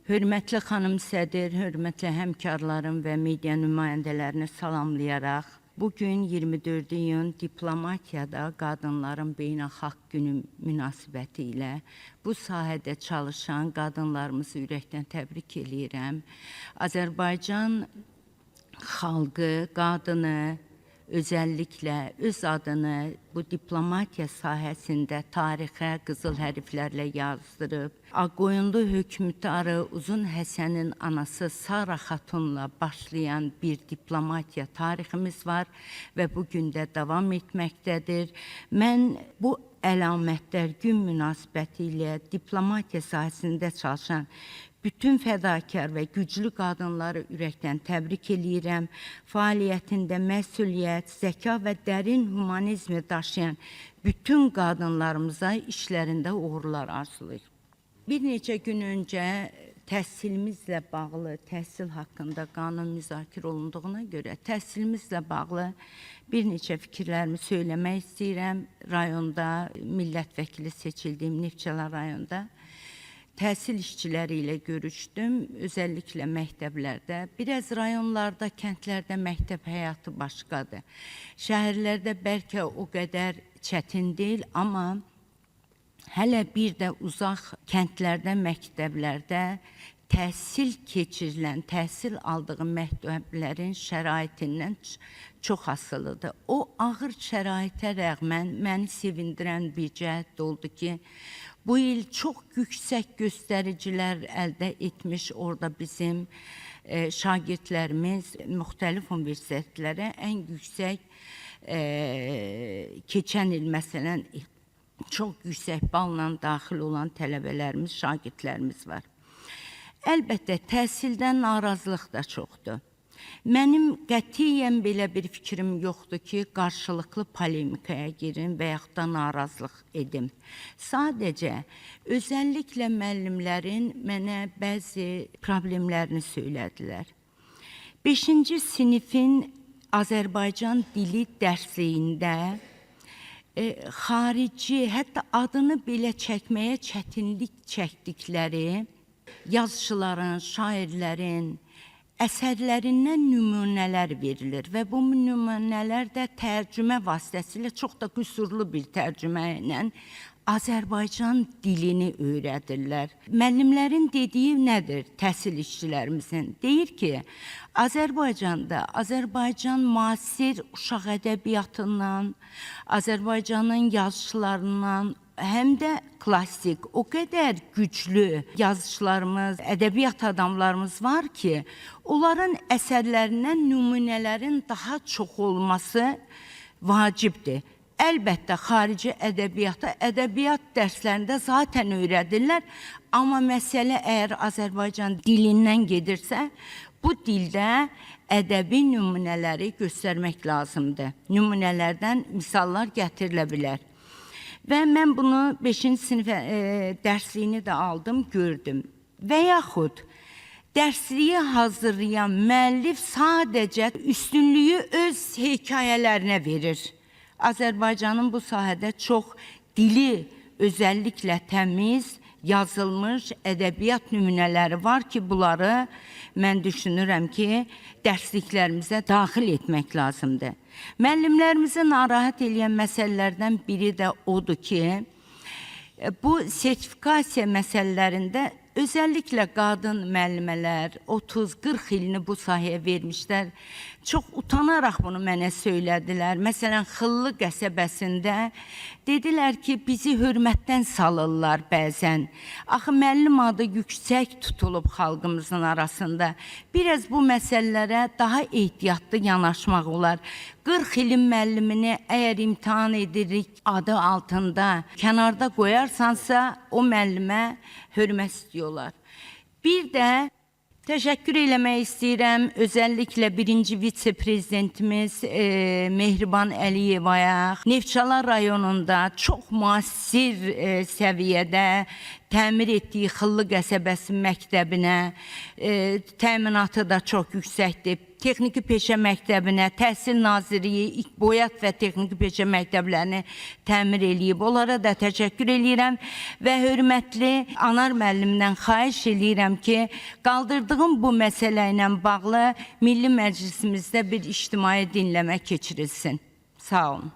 Hörmətli xanım sədr, hörmətli həmkarlarım və media nümayəndələrini salamlayaraq, bugün 24 iyun diplomatiyada qadınların beynəlxalq günü münasibəti ilə bu sahədə çalışan qadınlarımızı ürəkdən təbrik edirəm. Azərbaycan xalqı, qadını, özəlliklə öz adını bu diplomatiya sahəsində tarixə qızıl hərflərlə yazdırıb, Ağqoyunlu hökmdarı Uzun Həsənin anası Sara Xatunla başlayan bir diplomatiya tariximiz var və bugün də davam etməkdədir. Mən bu əlamətlər gün münasibəti ilə diplomatiya sahəsində çalışan bütün fədakar və güclü qadınları ürəkdən təbrik edirəm. Fəaliyyətində məsuliyyət, zəka və dərin humanizmi daşıyan bütün qadınlarımıza işlərində uğurlar arzulayır. Bir neçə gün öncə təhsilimizlə bağlı, təhsil haqqında qanun müzakirə olunduğuna görə təhsilimizlə bağlı bir neçə fikirlərimi söyləmək istəyirəm. Rayonda, millət vəkili seçildiyim Neftçala rayonda təhsil işçiləri ilə görüşdüm, özəlliklə məktəblərdə. Biraz rayonlarda, kəndlərdə məktəb həyatı başqadır. Şəhərlərdə bəlkə o qədər çətin deyil, amma hələ bir də uzaq kəndlərdə, məktəblərdə təhsil keçirilən, təhsil aldığı məktəblərin şəraitindən çox asılıdır. O ağır şəraitə rəğmən məni sevindirən bir cəhət oldu ki, bu il çox yüksək göstəricilər əldə etmiş orada bizim şagirdlərimiz müxtəlif universitetlərə ən yüksək keçən il məsələn çox yüksək balla daxil olan tələbələrimiz, şagirdlərimiz var. Əlbəttə, təhsildən narazılıq da çoxdur. Mənim qətiyyən belə bir fikrim yoxdur ki, qarşılıqlı polemikaya girin və yaxud da narazılıq edim. Sadəcə, özəlliklə müəllimlərin mənə bəzi problemlərini söylədilər. 5-ci sinifin Azərbaycan dili dərsliyində xarici, hətta adını belə çəkməyə çətinlik çəkdikləri yazıçıların, şairlərin əsərlərindən nümunələr verilir və bu nümunələr də tərcümə vasitəsilə çox da qüsurlu bir tərcümə ilə Azərbaycan dilini öyrədirlər. Müəllimlərin dediyi nədir təhsil işçilərimizin? Deyir ki, Azərbaycanda Azərbaycan müasir uşaq ədəbiyyatından, Azərbaycanın yazıçılarından, həm də klassik, o qədər güclü yazıçılarımız, ədəbiyyat adamlarımız var ki, onların əsərlərindən nümunələrin daha çox olması vacibdir. Əlbəttə, xarici ədəbiyyat dərslərində zaten öyrədirlər, amma məsələ əgər Azərbaycan dilindən gedirsə, bu dildə ədəbi nümunələri göstərmək lazımdır. Nümunələrdən misallar gətirilə bilər. Və mən bunu 5-ci sinif dərsliyini də aldım, gördüm. Və yaxud dərsliyi hazırlayan müəllif sadəcə üstünlüyü öz hekayələrinə verir. Azərbaycanın bu sahədə çox dili özəlliklə təmiz, yazılmış ədəbiyyat nümunələri var ki, bunları mən düşünürəm ki, dərsliklərimizə daxil etmək lazımdır. Müəllimlərimizi narahat edən məsələlərdən biri də odur ki, bu sertifikasiya məsələlərində özəlliklə qadın müəllimələr 30-40 ilini bu sahəyə vermişlər. Çox utanaraq bunu mənə söylədilər. Məsələn, Xıllı qəsəbəsində dedilər ki, bizi hörmətdən salırlar bəzən. Axı, müəllim adı yüksək tutulub xalqımızın arasında. Biraz bu məsələlərə daha ehtiyatlı yanaşmaq olar. 40 ilin müəllimini əgər imtahan edirik adı altında kənarda qoyarsansa, o müəllimə hörmət istiyorlar. Bir də təşəkkür eləmək istəyirəm özəlliklə birinci vitse-prezidentimiz Mehriban Əliyevaya. Neftçala rayonunda çox müasir səviyyədə təmir etdiyi Xıllı qəsəbəsi məktəbinə, təminatı da çox yüksəkdir. Texniki Peşə Məktəbinə, Təhsil Nazirliyi Boyat və Texniki Peşə Məktəblərini təmir eləyib. Onlara da təşəkkür eləyirəm və hörmətli Anar müəllimdən xahiş eləyirəm ki, qaldırdığım bu məsələ ilə bağlı Milli Məclisimizdə bir ictimai dinləmə keçirilsin. Sağ olun.